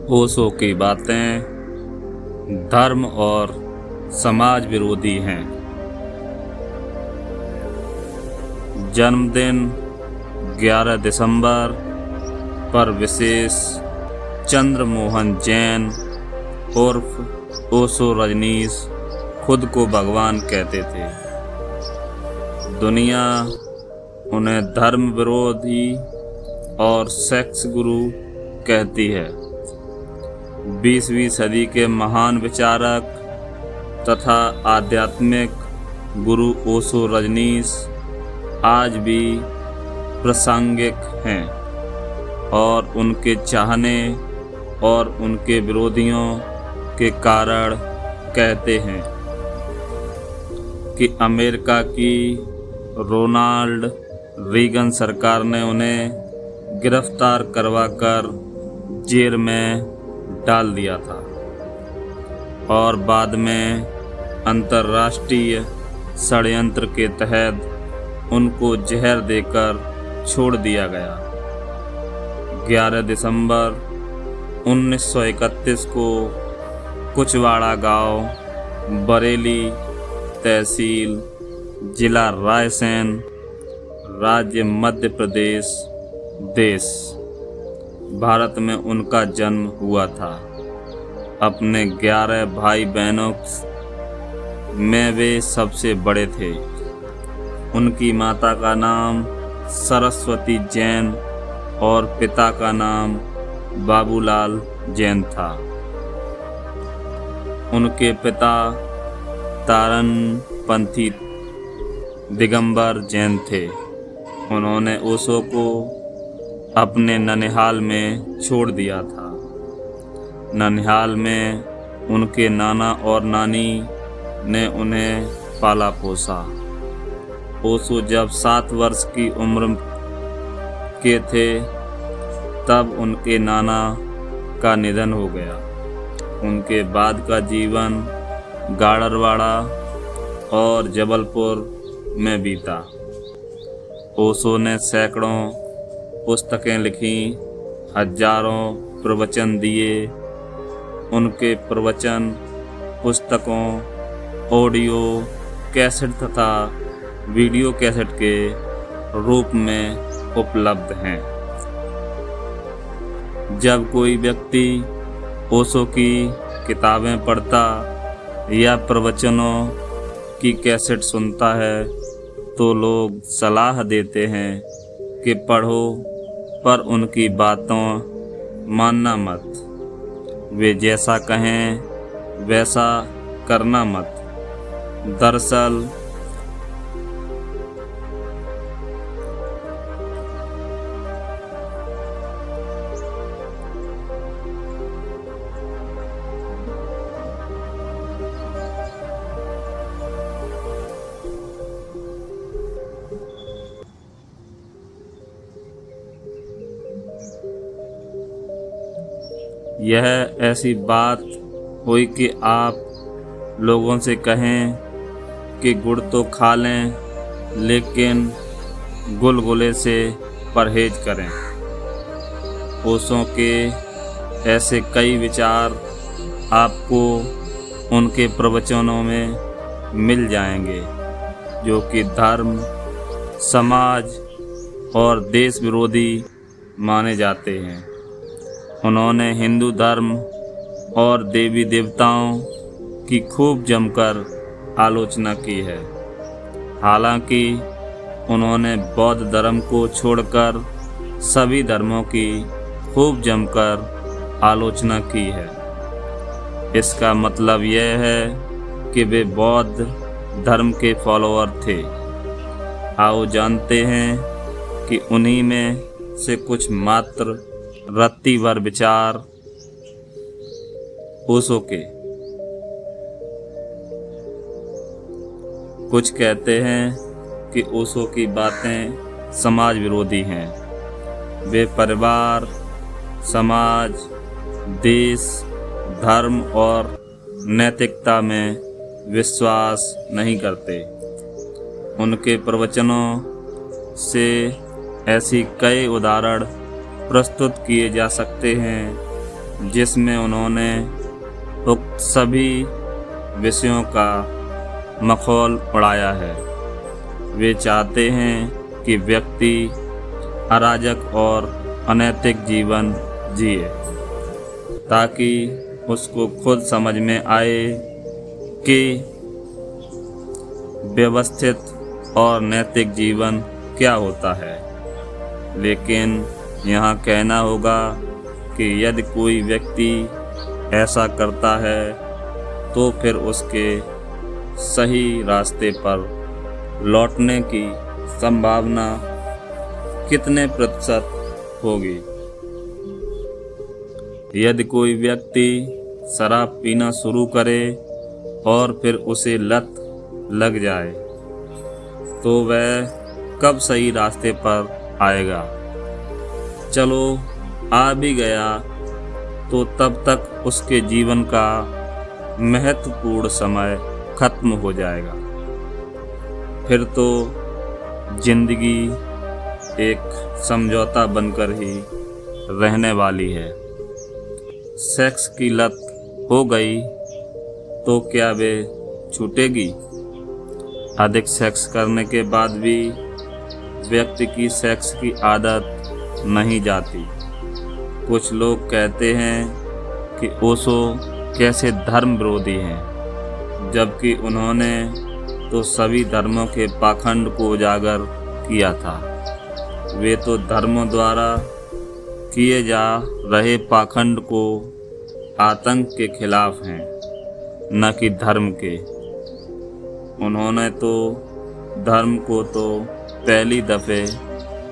ओशो की बातें धर्म और समाज विरोधी हैं। जन्मदिन 11 दिसंबर पर विशेष चंद्रमोहन जैन उर्फ ओशो रजनीश खुद को भगवान कहते थे। दुनिया उन्हें धर्म विरोधी और सेक्स गुरु कहती है। 20वीं सदी के महान विचारक तथा आध्यात्मिक गुरु ओशो रजनीश आज भी प्रासंगिक हैं और उनके चाहने और उनके विरोधियों के कारण कहते हैं कि अमेरिका की रोनाल्ड रीगन सरकार ने उन्हें गिरफ्तार करवाकर जेल में डाल दिया था और बाद में अंतर्राष्ट्रीय षड्यंत्र के तहत उनको जहर देकर छोड़ दिया गया। 11 दिसंबर 1931 को कुचवाड़ा गांव, बरेली तहसील, जिला रायसेन, राज्य मध्य प्रदेश, देश भारत में उनका जन्म हुआ था। अपने 11 भाई बहनों में वे सबसे बड़े थे। उनकी माता का नाम सरस्वती जैन और पिता का नाम बाबूलाल जैन था। उनके पिता तारणपंथी दिगंबर जैन थे। उन्होंने ओशो को अपने ननिहाल में छोड़ दिया था। ननिहाल में उनके नाना और नानी ने उन्हें पाला पोसा। ओशो जब 7 वर्ष की उम्र के थे तब उनके नाना का निधन हो गया। उनके बाद का जीवन गाडरवाड़ा और जबलपुर में बीता। ओशो ने सैकड़ों पुस्तकें लिखी, हजारों प्रवचन दिए। उनके प्रवचन पुस्तकों, ऑडियो कैसेट तथा वीडियो कैसेट के रूप में उपलब्ध हैं। जब कोई व्यक्ति ओशो की किताबें पढ़ता या प्रवचनों की कैसेट सुनता है तो लोग सलाह देते हैं कि पढ़ो, पर उनकी बातों मानना मत। वे जैसा कहें वैसा करना मत। दरअसल यह ऐसी बात हुई कि आप लोगों से कहें कि गुड़ तो खा लें लेकिन गुलगुले से परहेज करें। ओशो के ऐसे कई विचार आपको उनके प्रवचनों में मिल जाएंगे जो कि धर्म, समाज और देश विरोधी माने जाते हैं। उन्होंने हिंदू धर्म और देवी देवताओं की खूब जमकर आलोचना की है। हालांकि उन्होंने बौद्ध धर्म को छोड़कर सभी धर्मों की खूब जमकर आलोचना की है। इसका मतलब यह है कि वे बौद्ध धर्म के फॉलोअर थे। आओ जानते हैं कि उन्हीं में से कुछ मात्र रत्तीवर विचार ओशो के। कुछ कहते हैं कि ओशो की बातें समाज विरोधी हैं। वे परिवार, समाज, देश, धर्म और नैतिकता में विश्वास नहीं करते। उनके प्रवचनों से ऐसी कई उदाहरण प्रस्तुत किए जा सकते हैं जिसमें उन्होंने उक्त सभी विषयों का मखौल उड़ाया है। वे चाहते हैं कि व्यक्ति अराजक और अनैतिक जीवन जिए, ताकि उसको खुद समझ में आए कि व्यवस्थित और नैतिक जीवन क्या होता है। लेकिन यहाँ कहना होगा कि यदि कोई व्यक्ति ऐसा करता है तो फिर उसके सही रास्ते पर लौटने की संभावना कितने प्रतिशत होगी। यदि कोई व्यक्ति शराब पीना शुरू करे और फिर उसे लत लग जाए तो वह कब सही रास्ते पर आएगा? चलो आ भी गया तो तब तक उसके जीवन का महत्वपूर्ण समय खत्म हो जाएगा। फिर तो जिंदगी एक समझौता बनकर ही रहने वाली है। सेक्स की लत हो गई तो क्या वे छूटेगी? अधिक सेक्स करने के बाद भी व्यक्ति की सेक्स की आदत नहीं जाती। कुछ लोग कहते हैं कि ओशो कैसे धर्म विरोधी हैं, जबकि उन्होंने तो सभी धर्मों के पाखंड को उजागर किया था। वे तो धर्मों द्वारा किए जा रहे पाखंड को आतंक के खिलाफ हैं, न कि धर्म के। उन्होंने तो धर्म को तो पहली दफ़े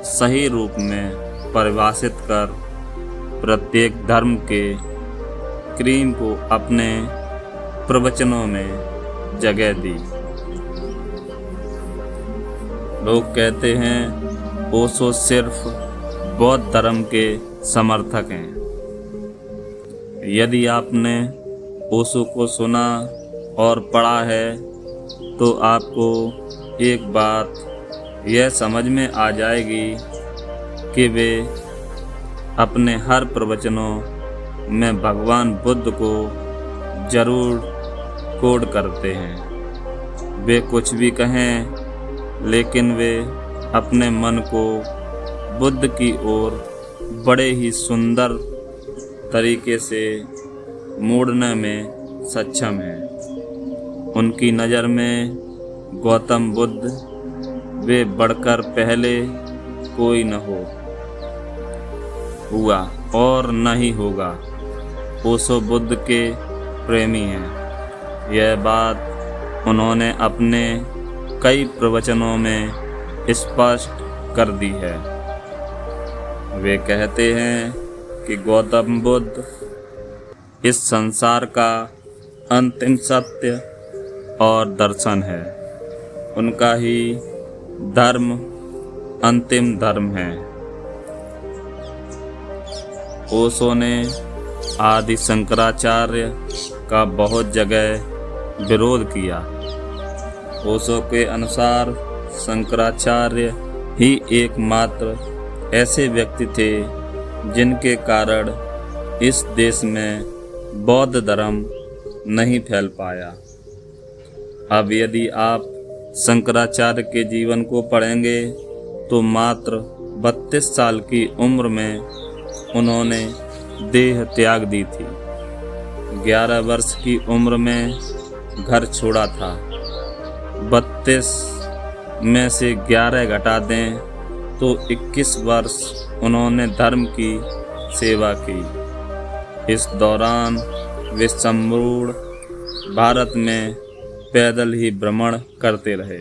सही रूप में परिभाषित कर प्रत्येक धर्म के क्रीम को अपने प्रवचनों में जगह दी। लोग कहते हैं ओशो सिर्फ बौद्ध धर्म के समर्थक हैं। यदि आपने ओशो को सुना और पढ़ा है तो आपको एक बात यह समझ में आ जाएगी कि वे अपने हर प्रवचनों में भगवान बुद्ध को जरूर कोड करते हैं। वे कुछ भी कहें, लेकिन वे अपने मन को बुद्ध की ओर बड़े ही सुंदर तरीके से मोड़ने में सक्षम हैं। उनकी नज़र में गौतम बुद्ध वे बढ़कर पहले कोई न हुआ और न ही होगा। ओशो बुद्ध के प्रेमी हैं। यह बात उन्होंने अपने कई प्रवचनों में स्पष्ट कर दी है। वे कहते हैं कि गौतम बुद्ध इस संसार का अंतिम सत्य और दर्शन है। उनका ही धर्म अंतिम धर्म है। ओशो ने आदि शंकराचार्य का बहुत जगह विरोध किया। ओशो के अनुसार शंकराचार्य ही एकमात्र ऐसे व्यक्ति थे जिनके कारण इस देश में बौद्ध धर्म नहीं फैल पाया। अब यदि आप शंकराचार्य के जीवन को पढ़ेंगे तो मात्र 32 साल की उम्र में उन्होंने देह त्याग दी थी। 11 वर्ष की उम्र में घर छोड़ा था। 32 में से 11 घटा दें तो 21 वर्ष उन्होंने धर्म की सेवा की। इस दौरान वे संपूर्ण भारत में पैदल ही भ्रमण करते रहे।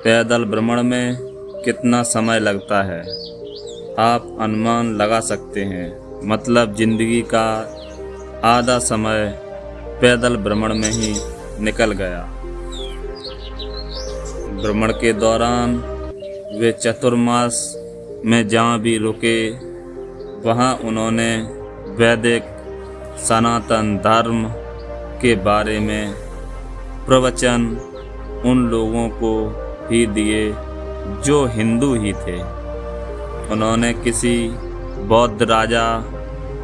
पैदल भ्रमण में कितना समय लगता है आप अनुमान लगा सकते हैं। मतलब जिंदगी का आधा समय पैदल भ्रमण में ही निकल गया। भ्रमण के दौरान वे चतुर्मास में जहाँ भी रुके वहाँ उन्होंने वैदिक सनातन धर्म के बारे में प्रवचन उन लोगों को ही दिए जो हिंदू ही थे। उन्होंने किसी बौद्ध राजा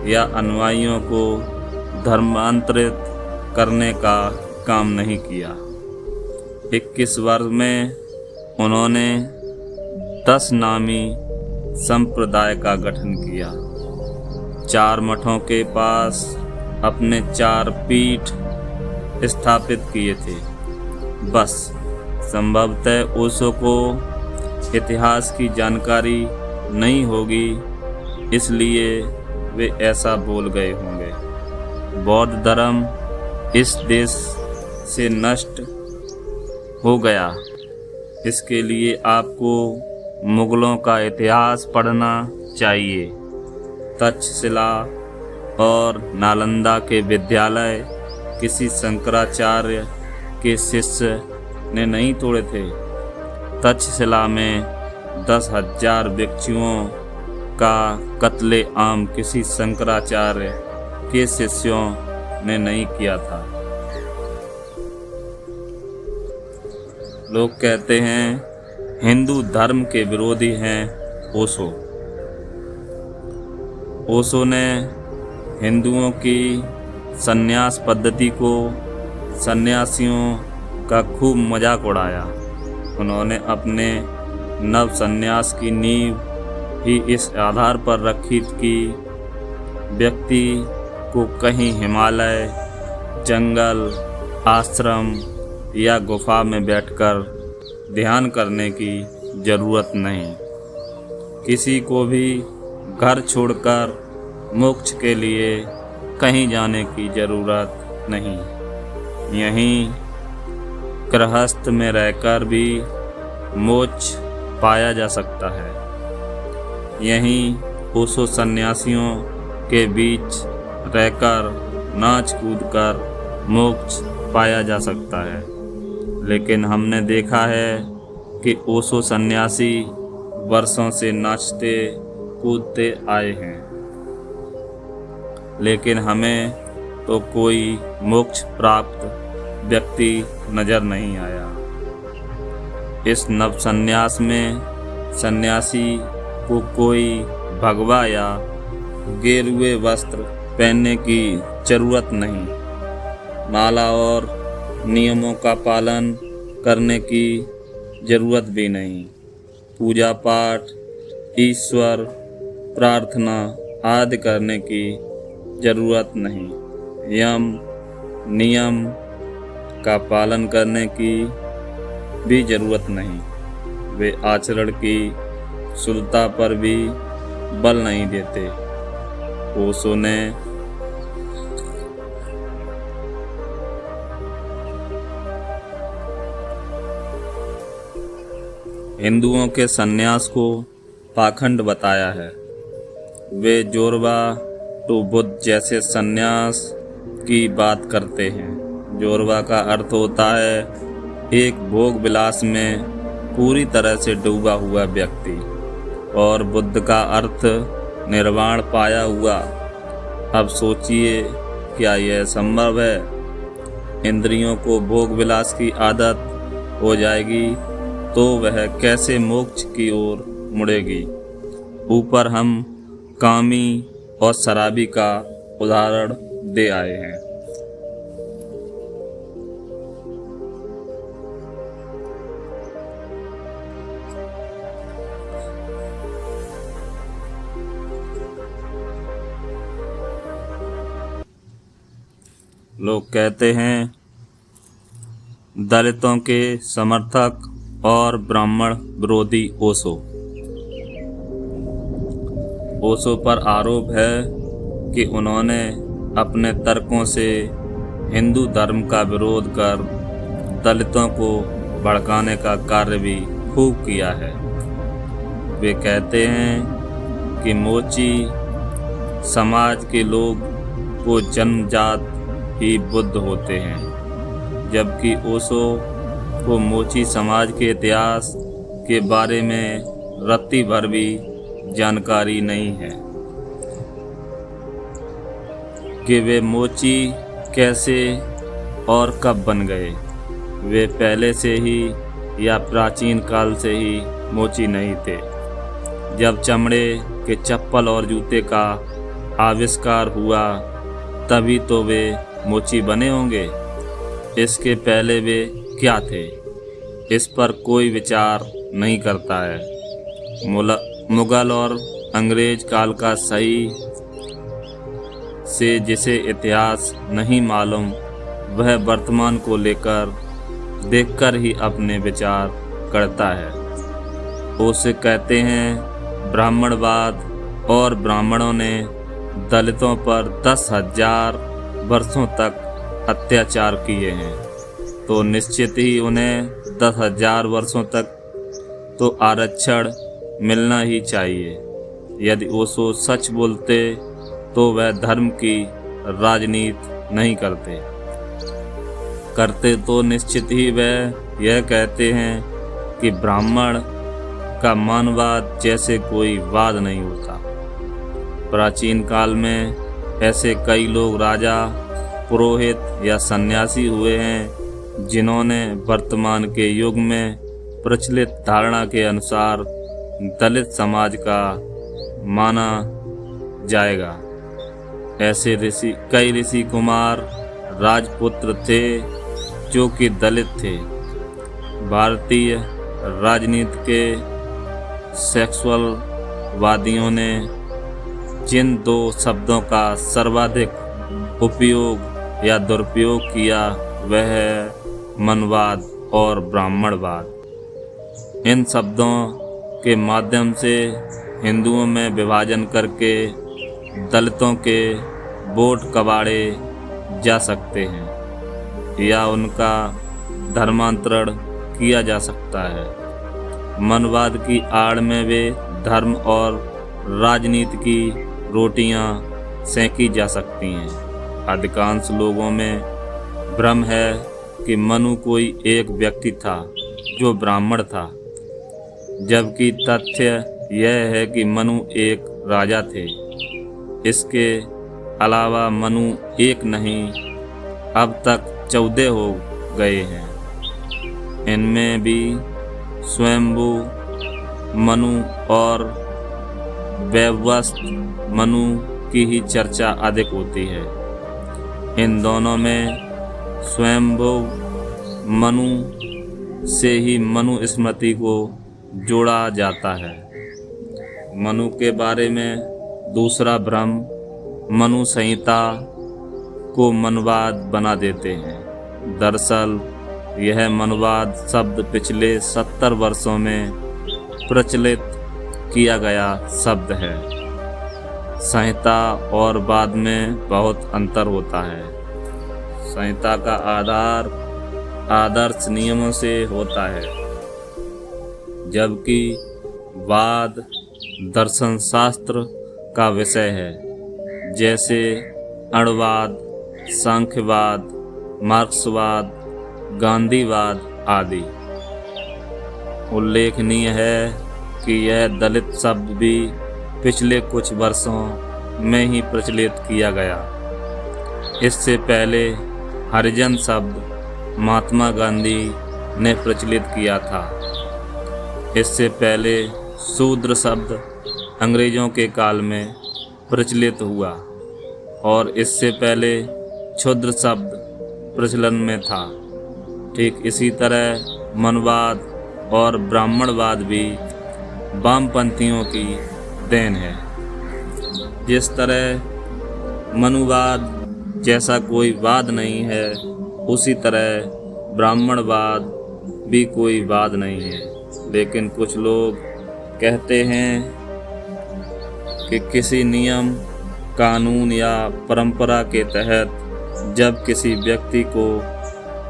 या अनुयायियों को धर्मांतरित करने का काम नहीं किया। 21 वर्ष में उन्होंने 10 नामी संप्रदाय का गठन किया। 4 मठों के पास अपने 4 पीठ स्थापित किए थे। बस संभवतः ओशो को इतिहास की जानकारी नहीं होगी, इसलिए वे ऐसा बोल गए होंगे। बौद्ध धर्म इस देश से नष्ट हो गया। इसके लिए आपको मुगलों का इतिहास पढ़ना चाहिए। तक्षशिला और नालंदा के विद्यालय किसी शंकराचार्य के शिष्य ने नहीं तोड़े थे। तक्षशिला में 10,000 भिक्षुओं का कत्ले आम किसी शंकराचार्य के शिष्यों ने नहीं किया था। लोग कहते हैं हिंदू धर्म के विरोधी हैं ओशो। ओशो ने हिंदुओं की संन्यास पद्धति को, सन्यासियों का खूब मजाक उड़ाया। उन्होंने अपने नव संन्यास की नींव ही इस आधार पर रखी कि व्यक्ति को कहीं हिमालय, जंगल, आश्रम या गुफा में बैठकर ध्यान करने की जरूरत नहीं। किसी को भी घर छोड़कर मोक्ष के लिए कहीं जाने की जरूरत नहीं। यहीं गृहस्थ में रहकर भी मोक्ष पाया जा सकता है। यहीं ओशो सन्यासियों के बीच रहकर नाच कूद कर मोक्ष पाया जा सकता है। लेकिन हमने देखा है कि ओशो सन्यासी वर्षों से नाचते कूदते आए हैं, लेकिन हमें तो कोई मोक्ष प्राप्त व्यक्ति नजर नहीं आया। इस नव सन्यास में सन्यासी को कोई भगवा या गेरुए वस्त्र पहनने की जरूरत नहीं। माला और नियमों का पालन करने की जरूरत भी नहीं। पूजा पाठ, ईश्वर प्रार्थना आदि करने की जरूरत नहीं। यम नियम का पालन करने की भी जरूरत नहीं। वे आचरण की शुद्धता पर भी बल नहीं देते। ओशो ने हिंदुओं के सन्यास को पाखंड बताया है। वे जोरबा तो बुद्ध जैसे सन्यास की बात करते हैं। जोरबा का अर्थ होता है एक भोग विलास में पूरी तरह से डूबा हुआ व्यक्ति, और बुद्ध का अर्थ निर्वाण पाया हुआ। अब सोचिए, क्या यह संभव है? इंद्रियों को भोग विलास की आदत हो जाएगी तो वह कैसे मोक्ष की ओर मुड़ेगी? ऊपर हम कामी और शराबी का उदाहरण दे आए हैं। लोग कहते हैं दलितों के समर्थक और ब्राह्मण विरोधी ओशो। ओशो पर आरोप है कि उन्होंने अपने तर्कों से हिंदू धर्म का विरोध कर दलितों को भड़काने का कार्य भी खूब किया है। वे कहते हैं कि मोची समाज के लोग को जन्मजात ही बुद्ध होते हैं, जबकि ओशो को मोची समाज के इतिहास के बारे में रत्ती भर भी जानकारी नहीं है कि वे मोची कैसे और कब बन गए। वे पहले से ही या प्राचीन काल से ही मोची नहीं थे। जब चमड़े के चप्पल और जूते का आविष्कार हुआ तभी तो वे मोची बने होंगे। इसके पहले वे क्या थे, इस पर कोई विचार नहीं करता है। मुगल और अंग्रेज काल का सही से जिसे इतिहास नहीं मालूम, वह वर्तमान को लेकर देखकर ही अपने विचार करता है। उसे कहते हैं ब्राह्मणवाद, और ब्राह्मणों ने दलितों पर 10,000 वर्षों तक अत्याचार किए हैं, तो निश्चित ही उन्हें 10,000 वर्षों तक तो आरक्षण मिलना ही चाहिए। यदि ओशो सच बोलते तो वह धर्म की राजनीति नहीं करते तो निश्चित ही वह यह कहते हैं कि ब्राह्मण का मानवाद जैसे कोई वाद नहीं होता। प्राचीन काल में ऐसे कई लोग राजा, पुरोहित या सन्यासी हुए हैं जिन्होंने वर्तमान के युग में प्रचलित धारणा के अनुसार दलित समाज का माना जाएगा। ऐसे कई ऋषि कुमार राजपुत्र थे जो कि दलित थे। भारतीय राजनीति के सेक्सुअल वादियों ने जिन दो शब्दों का सर्वाधिक उपयोग या दुरुपयोग किया वह है मनवाद और ब्राह्मणवाद। इन शब्दों के माध्यम से हिंदुओं में विभाजन करके दलितों के वोट कबाड़े जा सकते हैं या उनका धर्मांतरण किया जा सकता है। मनवाद की आड़ में वे धर्म और राजनीति की रोटियां सेंकी जा सकती हैं। अधिकांश लोगों में भ्रम है कि मनु कोई एक व्यक्ति था जो ब्राह्मण था, जबकि तथ्य यह है कि मनु एक राजा थे। इसके अलावा मनु एक नहीं, अब तक 14 हो गए हैं। इनमें भी स्वयंभू मनु और वैवस्वत मनु की ही चर्चा अधिक होती है। इन दोनों में स्वयंभू मनु से ही मनु स्मृति को जोड़ा जाता है। मनु के बारे में दूसरा भ्रम मनु संहिता को मनवाद बना देते हैं। दरअसल यह मनवाद शब्द पिछले 70 वर्षों में प्रचलित किया गया शब्द है। संहिता और वाद में बहुत अंतर होता है। संहिता का आधार आदर्श नियमों से होता है, जबकि वाद दर्शन शास्त्र का विषय है, जैसे अणुवाद, सांख्यवाद, मार्क्सवाद, गांधीवाद आदि। उल्लेखनीय है कि यह दलित शब्द भी पिछले कुछ वर्षों में ही प्रचलित किया गया। इससे पहले हरिजन शब्द महात्मा गांधी ने प्रचलित किया था। इससे पहले शूद्र शब्द अंग्रेजों के काल में प्रचलित हुआ और इससे पहले क्षुद्र शब्द प्रचलन में था। ठीक इसी तरह मनवाद और ब्राह्मणवाद भी वामपंथियों की देन है। जिस तरह मनुवाद जैसा कोई वाद नहीं है, उसी तरह ब्राह्मणवाद भी कोई वाद नहीं है। लेकिन कुछ लोग कहते हैं कि किसी नियम, कानून या परंपरा के तहत जब किसी व्यक्ति को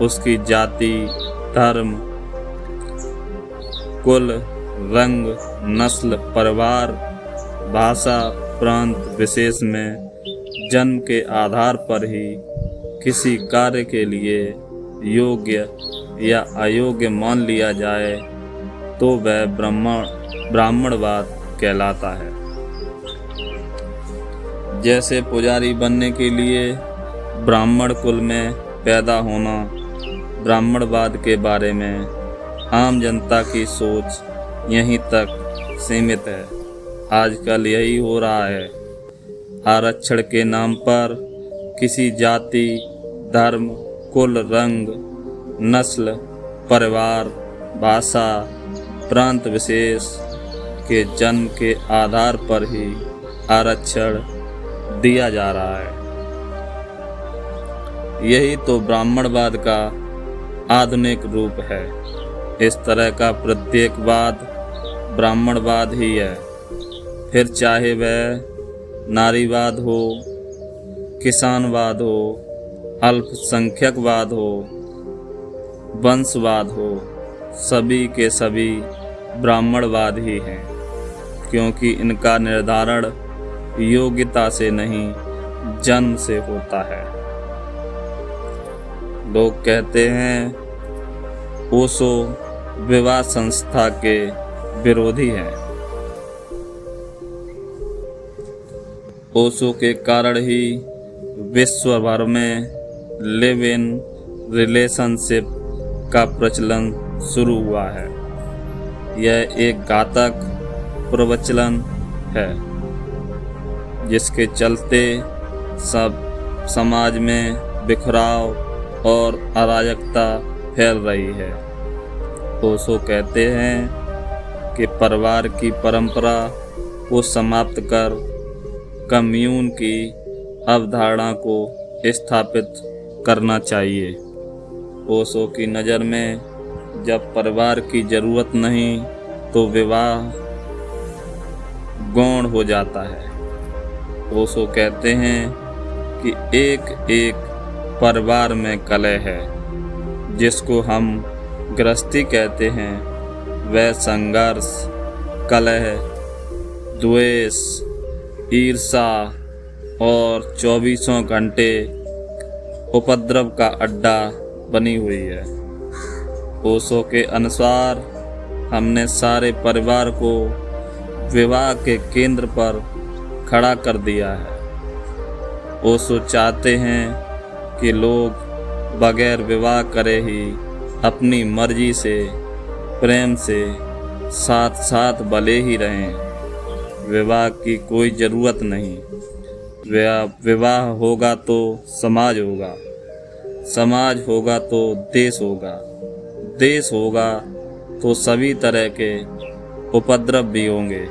उसकी जाति, धर्म, कुल, रंग, नस्ल, परिवार, भाषा, प्रांत विशेष में जन्म के आधार पर ही किसी कार्य के लिए योग्य या अयोग्य मान लिया जाए तो वह ब्राह्मणवाद कहलाता है। जैसे पुजारी बनने के लिए ब्राह्मण कुल में पैदा होना। ब्राह्मणवाद के बारे में आम जनता की सोच यहीं तक सीमित है। आजकल यही हो रहा है। आरक्षण के नाम पर किसी जाति, धर्म, कुल, रंग, नस्ल, परिवार, भाषा, प्रांत विशेष के जन्म के आधार पर ही आरक्षण दिया जा रहा है। यही तो ब्राह्मणवाद का आधुनिक रूप है। इस तरह का प्रत्येक वाद ब्राह्मणवाद ही है, फिर चाहे वह नारीवाद हो, किसानवाद हो, अल्पसंख्यकवाद हो, वंशवाद हो, सभी के सभी ब्राह्मणवाद ही हैं, क्योंकि इनका निर्धारण योग्यता से नहीं जन्म से होता है। लोग कहते हैं ओशो विवाह संस्था के विरोधी हैं। ओशो के कारण ही विश्व भर में लिव इन रिलेशनशिप का प्रचलन शुरू हुआ है। यह एक घातक प्रचलन है जिसके चलते सब समाज में बिखराव और अराजकता फैल रही है। ओशो कहते हैं कि परिवार की परंपरा को समाप्त कर कम्यून की अवधारणा को स्थापित करना चाहिए। ओशो की नज़र में जब परिवार की ज़रूरत नहीं तो विवाह गौण हो जाता है। ओशो कहते हैं कि एक एक परिवार में कलह है, जिसको हम गृहस्थी कहते हैं। वह संघर्ष, कलह, द्वेष, ईर्ष्या और 24 घंटे उपद्रव का अड्डा बनी हुई है। ओशो के अनुसार हमने सारे परिवार को विवाह के केंद्र पर खड़ा कर दिया है। ओशो चाहते हैं कि लोग बगैर विवाह करे ही अपनी मर्जी से, प्रेम से साथ साथ भले ही रहें। विवाह की कोई ज़रूरत नहीं। विवाह होगा तो समाज होगा, समाज होगा तो देश होगा, देश होगा तो सभी तरह के उपद्रव भी होंगे।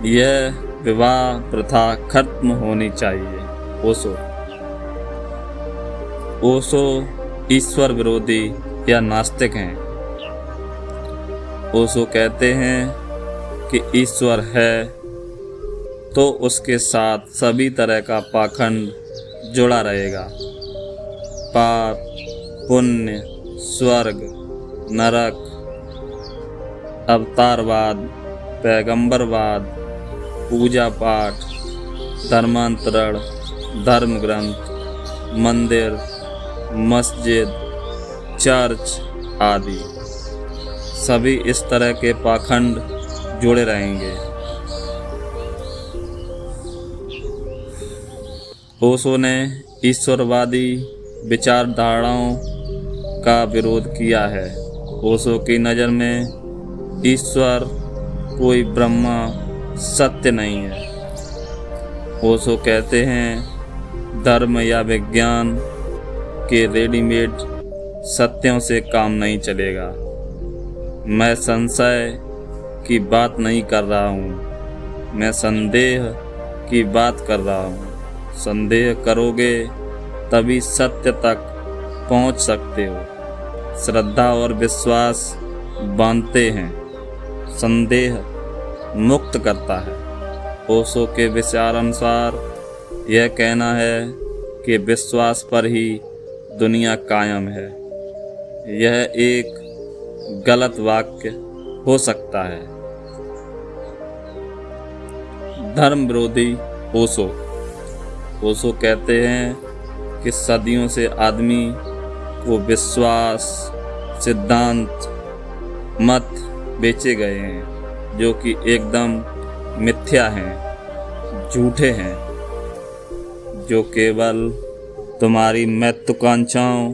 यह विवाह प्रथा खत्म होनी चाहिए। ओशो ईश्वर विरोधी या नास्तिक हैं। ओशो कहते हैं कि ईश्वर है तो उसके साथ सभी तरह का पाखंड जुड़ा रहेगा। पाप, पुण्य, स्वर्ग, नरक, अवतारवाद, पैगंबरवाद, पूजा पाठ, धर्मांतरण, धर्म ग्रंथ, मंदिर, मस्जिद, चर्च आदि सभी इस तरह के पाखंड जुड़े रहेंगे। ओशो ने ईश्वरवादी विचारधाराओं का विरोध किया है। ओशो की नज़र में ईश्वर कोई ब्रह्मा सत्य नहीं है। ओशो कहते हैं धर्म या विज्ञान के रेडीमेड सत्यों से काम नहीं चलेगा। मैं संशय की बात नहीं कर रहा हूँ, मैं संदेह की बात कर रहा हूँ। संदेह करोगे तभी सत्य तक पहुँच सकते हो। श्रद्धा और विश्वास बांधते हैं, संदेह मुक्त करता है। ओशो के विचार अनुसार यह कहना है कि विश्वास पर ही दुनिया कायम है। यह एक गलत वाक्य हो सकता है। धर्म विरोधी ओशो कहते हैं कि सदियों से आदमी को विश्वास, सिद्धांत, मत बेचे गए हैं जो कि एकदम मिथ्या हैं, झूठे हैं, जो केवल तुम्हारी महत्वाकांक्षाओं,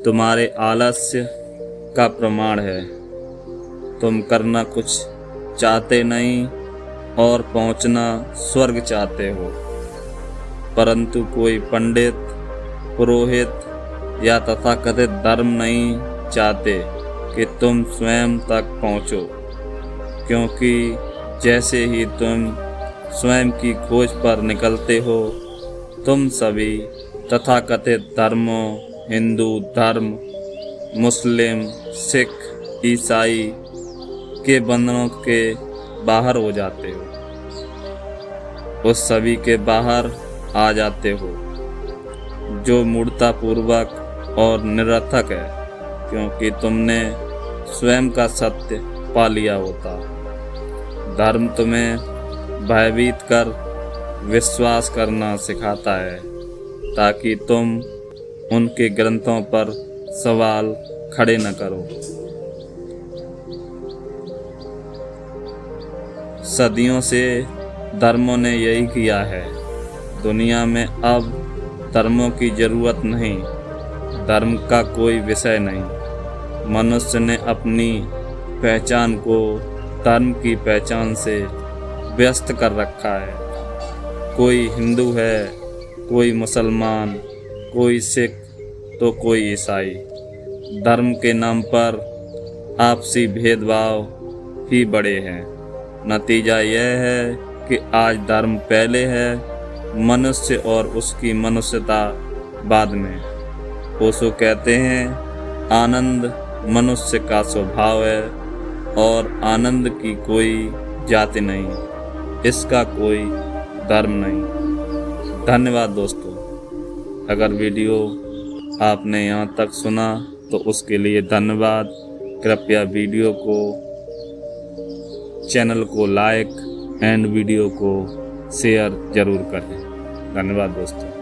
तुम्हारे आलस्य का प्रमाण है। तुम करना कुछ चाहते नहीं और पहुंचना स्वर्ग चाहते हो, परंतु कोई पंडित, पुरोहित या तथाकथित धर्म नहीं चाहते कि तुम स्वयं तक पहुंचो, क्योंकि जैसे ही तुम स्वयं की खोज पर निकलते हो, तुम सभी तथाकथित धर्मों, हिंदू धर्म, मुस्लिम, सिख, ईसाई के बंधनों के बाहर हो जाते हो, उस सभी के बाहर आ जाते हो जो मूर्खतापूर्वक और निरर्थक है, क्योंकि तुमने स्वयं का सत्य पा लिया होता। धर्म तुम्हें भयभीत कर विश्वास करना सिखाता है, ताकि तुम उनके ग्रंथों पर सवाल खड़े न करो। सदियों से धर्मों ने यही किया है। दुनिया में अब धर्मों की जरूरत नहीं, धर्म का कोई विषय नहीं। मनुष्य ने अपनी पहचान को धर्म की पहचान से व्यस्त कर रखा है। कोई हिंदू है, कोई मुसलमान, कोई सिख तो कोई ईसाई। धर्म के नाम पर आपसी भेदभाव ही बड़े हैं। नतीजा यह है कि आज धर्म पहले है, मनुष्य और उसकी मनुष्यता बाद में। ओशो कहते हैं, आनंद मनुष्य का स्वभाव है और आनंद की कोई जाति नहीं, इसका कोई धर्म नहीं। धन्यवाद दोस्तों। अगर वीडियो आपने यहाँ तक सुना तो उसके लिए धन्यवाद। कृपया वीडियो को, चैनल को लाइक एंड वीडियो को शेयर ज़रूर करें। धन्यवाद दोस्तों।